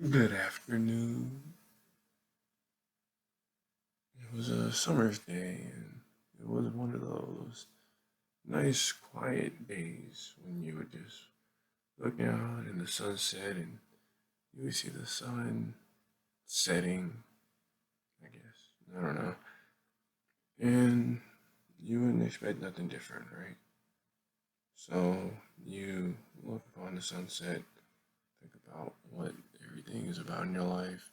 Good afternoon. It was a summer's day, and it was one of those nice, quiet days when you would just look out in the sunset and you would see the sun setting, I guess. I don't know. And you wouldn't expect nothing different, right? So you look upon the sunset, think about what everything is about in your life,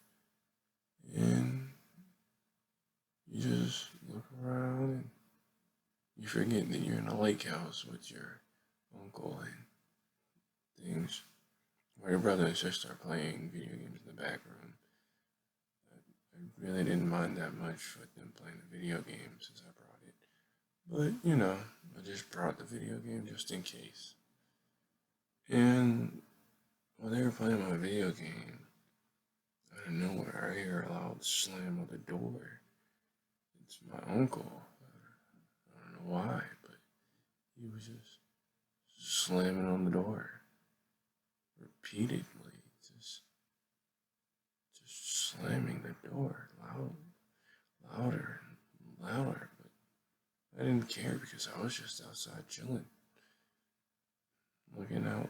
and you just look around and you forget that you're in a lake house with your uncle and things, or your brother and sister are playing video games in the back room. I really didn't mind that much with them playing the video game since I brought it. But, I just brought the video game just in case. And while they were playing my video game, out of nowhere I hear a loud slam of the door. It's my uncle. I don't know why, but he was just slamming on the door repeatedly, just slamming the door louder and louder. But I didn't care because I was just outside chilling, looking out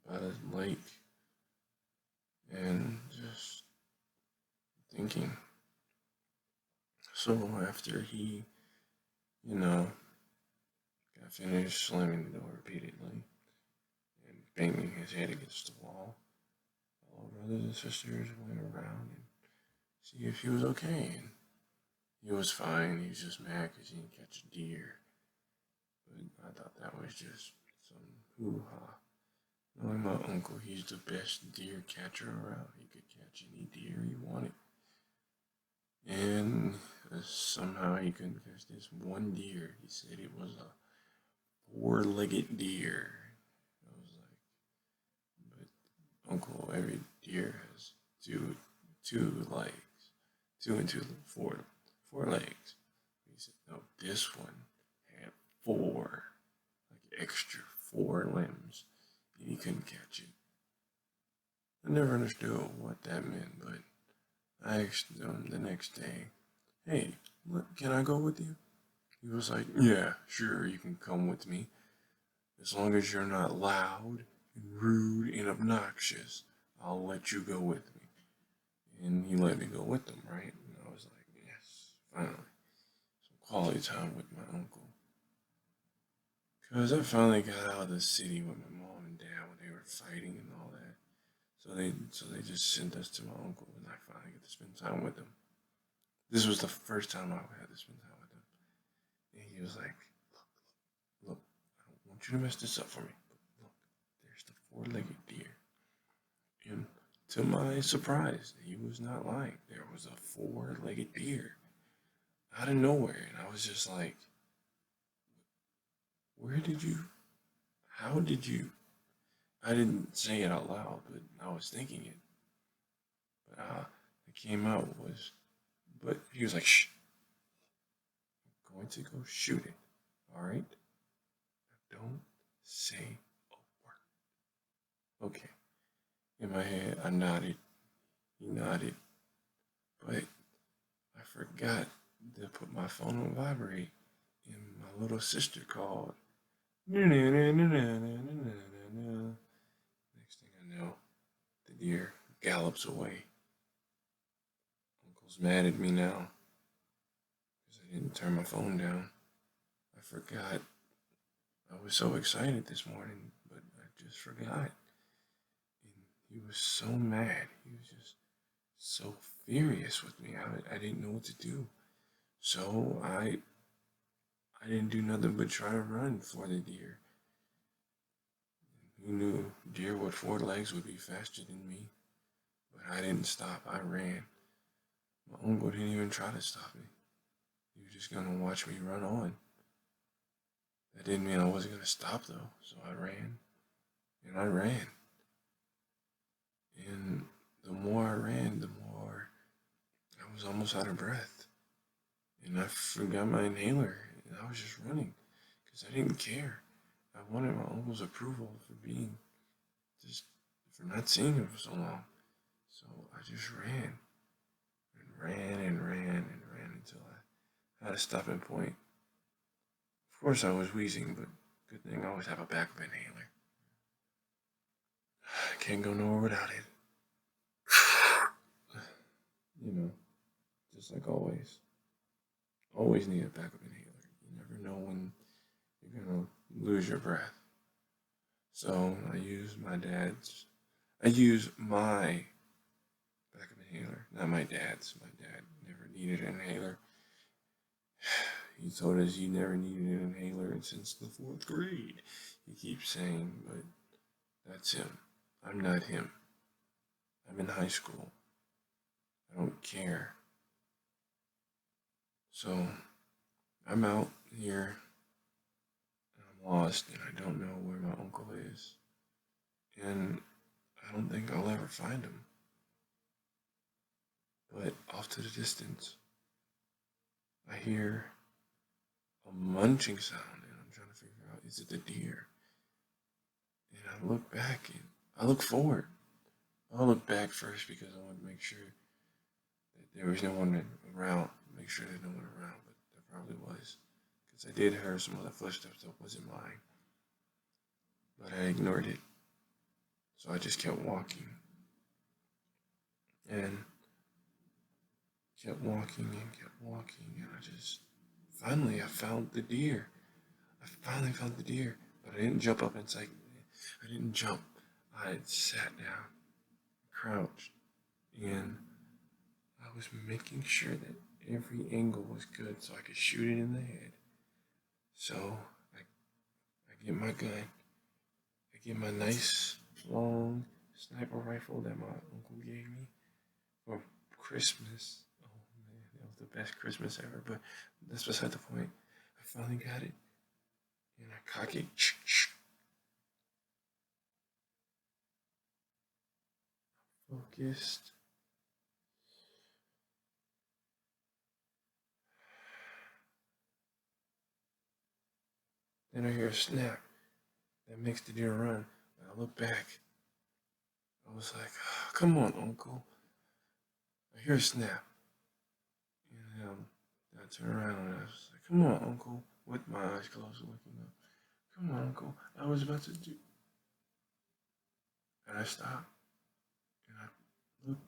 by the lake and just thinking. So after he, you know, got finished slamming the door repeatedly and banging his head against the wall, all brothers and sisters went around and see if he was okay. And he was fine. He was just mad because he didn't catch a deer. But I thought that was just some hoo-ha. Knowing my uncle, he's the best deer catcher around. He could catch any deer he wanted. And somehow he couldn't catch this one deer. He said it was a four-legged deer. I was like, but uncle, every deer has two legs. Two and two, four legs. He said, no, this one had four, like extra four limbs, and he couldn't catch it. I never understood what that meant, but I asked him the next day, hey, can I go with you? He was like, yeah, sure, you can come with me. As long as you're not loud and rude and obnoxious, I'll let you go with me. And he let me go with him, right? And I was like, yes, finally. Some quality time with my uncle. Because I finally got out of the city with my mom and dad when they were fighting and all that. So they just sent us to my uncle, and I finally get to spend time with him. This was the first time I had to spend time with him. And he was like, look, I don't want you to mess this up for me. But look, there's the four-legged deer. And to my surprise, he was not lying. There was a four-legged deer out of nowhere. And I was just like, where did you, how did you? I didn't say it out loud, but I was thinking it. But it came out was, but he was like, shh, I'm going to go shoot it. All right? Now don't say a word. Okay. In my head, I nodded. He nodded. But I forgot to put my phone on vibrate, and my little sister called. Next thing I know, the deer gallops away. Uncle's mad at me now because I didn't turn my phone down. I forgot. I was so excited this morning, but I just forgot. And he was so mad. He was just so furious with me. I didn't know what to do. So I didn't do nothing but try to run for the deer. Who knew deer with four legs would be faster than me? But I didn't stop. I ran. My uncle didn't even try to stop me. He was just gonna watch me run on. That didn't mean I wasn't gonna stop though. So I ran, and I ran. And the more I ran, the more I was almost out of breath. And I forgot my inhaler, and I was just running because I didn't care. I wanted my uncle's approval for being just for not seeing him for so long. So I just ran and ran and ran and ran until I had a stopping point. Of course, I was wheezing, but good thing I always have a backup inhaler. Can't go nowhere without it. You know, just like always. Always need a backup inhaler. You never know when you're gonna lose your breath. So I use my backup inhaler, not my dad's. My dad never needed an inhaler. He told us he never needed an inhaler since the fourth grade. He keeps saying, but that's him. I'm not him. I'm in high school. I don't care. So I'm out here and I'm lost and I don't know where my uncle is. And I don't think I'll ever find him. But off to the distance, I hear a munching sound and I'm trying to figure out, is it the deer? And I look back and I look forward. I'll look back first because I want to make sure that there was no one around. Make sure there's no one around, but there probably was. Because I did hear some other footsteps that wasn't mine. But I ignored it. So I just kept walking. And kept walking and kept walking. And finally, I found the deer. I finally found the deer. But I didn't jump up inside. I didn't jump. I had sat down, crouched, and I was making sure that every angle was good so I could shoot it in the head. So I get my gun, I get my nice long sniper rifle that my uncle gave me for Christmas. Oh man, that was the best Christmas ever, but that's beside the point. I finally got it, and I cock it. Focused. Then I hear a snap that makes the deer run. And I look back. I was like, oh, come on, Uncle. I hear a snap. And I turn around and I was like, come on, Uncle. With my eyes closed, looking up. Come on, Uncle. I was about to do. And I stopped. And I looked